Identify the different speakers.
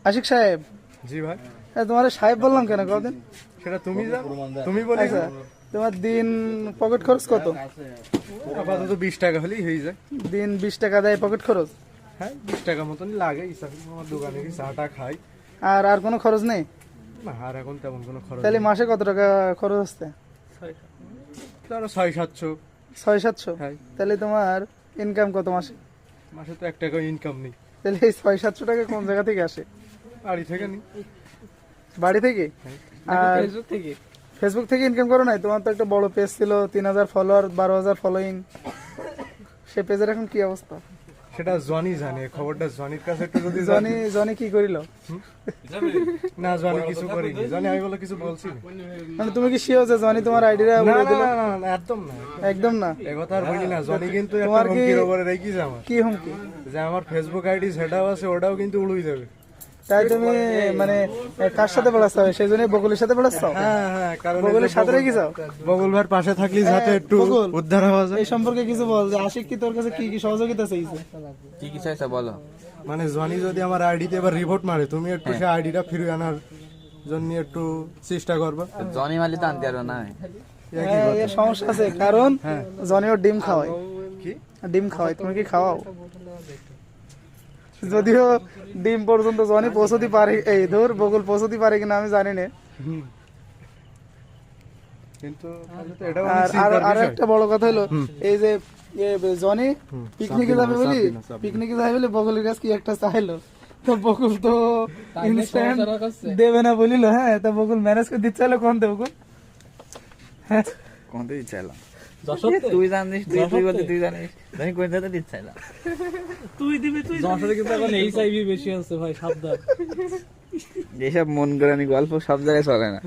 Speaker 1: আশিক সাহেব,
Speaker 2: জি ভাই।
Speaker 1: তোমার সাহেব বললাম কেন কদিন?
Speaker 2: সেটা তুমি জানো, তুমি বলে
Speaker 1: আচ্ছা, তোমার দিন পকেট খরচ কত?
Speaker 2: আপাতত 20 টাকা হলেই হয়ে যায়।
Speaker 1: দিন 20 টাকা দেয় পকেট খরচ?
Speaker 2: হ্যাঁ 20 টাকা মতন লাগে। আমার দোকানে কি চাটা খাই।
Speaker 1: আর আর কোনো খরচ নেই?
Speaker 2: না, আর এখন তেমন কোনো খরচ
Speaker 1: তাহলে
Speaker 2: নেই।
Speaker 1: মাসে কত টাকা খরচ হচ্ছে?
Speaker 2: ধরো 600-700।
Speaker 1: 600-700?
Speaker 2: হ্যাঁ,
Speaker 1: তাহলে তোমার ইনকাম কত মাসে?
Speaker 2: মাসে তো 1 টাকা ইনকাম নেই।
Speaker 1: তাহলে এই 600-700 টাকা কোন জায়গা থেকে আসে?
Speaker 2: বাড়ি থেকে নি।
Speaker 1: বাড়ি থেকে? আর ফেসবুক থেকে ইনকাম করো নাই? তোমার তো একটা বড় পেজ ছিল, 3000 ফলোয়ার, 12,000 ফলোইং, সে পেজের এখন কি অবস্থা?
Speaker 2: সেটা জনি জানে, খবরটা জনির কাছে একটু যদি
Speaker 1: জনি জনি কি করিল?
Speaker 2: না, জনি কিছু করিনি। জনি আমি বলে কিছু বলছি না।
Speaker 1: মানে তুমি কি শিওর যে জনি তোমার আইডিটা
Speaker 2: না,
Speaker 1: বলে
Speaker 2: না,
Speaker 1: দিল?
Speaker 2: না, না, না, একদম না,
Speaker 1: একদম না।
Speaker 2: এ কথা আর বলি না। জনি কিন্তু একটা
Speaker 1: তোমার কি-
Speaker 2: হুমকির উপরে রেখেছে আমার,
Speaker 1: কি হুমকি?
Speaker 2: যে আমার ফেসবুক আইডি সেটাও আছে, ওটাও কিন্তু উড়িয়ে দেবে।
Speaker 1: তাই তুমি মানে কার সাথে পড়াচ্ছ? সেই জন্য বকুলের সাথে পড়াচ্ছ?
Speaker 2: হ্যাঁ, হ্যাঁ, কারণ
Speaker 1: বকুলের সাথে রেখেছ?
Speaker 2: বকুল ভাইয়ের পাশে থাকলে যাতে একটু
Speaker 1: বকুল,
Speaker 2: উদ্ধার হওয়া যায়।
Speaker 1: এই সম্পর্কে কিছু বল, যে আশিক কি তোর কাছে কি কি সহযোগিতা চাইছে?
Speaker 3: কি কি চাইছে বলো।
Speaker 2: মানে জনি যদি আমার আইডিতে এবার রিপোর্ট মারে, তুমি একটু সেই আইডিটা ফিরিয়ে আনার জন্য একটু চেষ্টা করবা।
Speaker 3: জনি মালি তো আনতে পারো না।
Speaker 1: হ্যাঁ, এর সমস্যা আছে, কারণ জনি ওর ডিম খাওয়ায়।
Speaker 2: কি?
Speaker 1: ডিম খাওয়ায়, তুমি কি খাওয়াও? যদিও ডিম পর্যন্ত জনি পৌঁছতে পারে, এই ধর বকুল পৌঁছতে পারে কিনা আমি জানি না।
Speaker 2: কিন্তু তাহলে তো এটাও
Speaker 1: আর
Speaker 2: অনেক চিন্তার
Speaker 1: আর
Speaker 2: বিষয়।
Speaker 1: একটা বড় কথা হলো, এই যে জনি পিকনিকে যাবে বলি, পিকনিকে যাবে বলে বকুলের কাছে কি একটা চাইলো, তো বকুল তো ইনস্ট্যান্ট দেবে না বলিল। হ্যাঁ, তো বকুল ম্যানেজ করে দিতে চাইলো। কোন দে বকুল?
Speaker 3: কোন দিতে চাইলাম? তুই জানিস, তুই বলতে তুই জানিস, আমি কোন জায়গাতে দিতে চাইলাম।
Speaker 4: কিন্তু এখন এইচআইভি বেশি আছে ভাই, সাবধান।
Speaker 3: যেসব মন গড়ানি গল্প সব জায়গায় চলে না।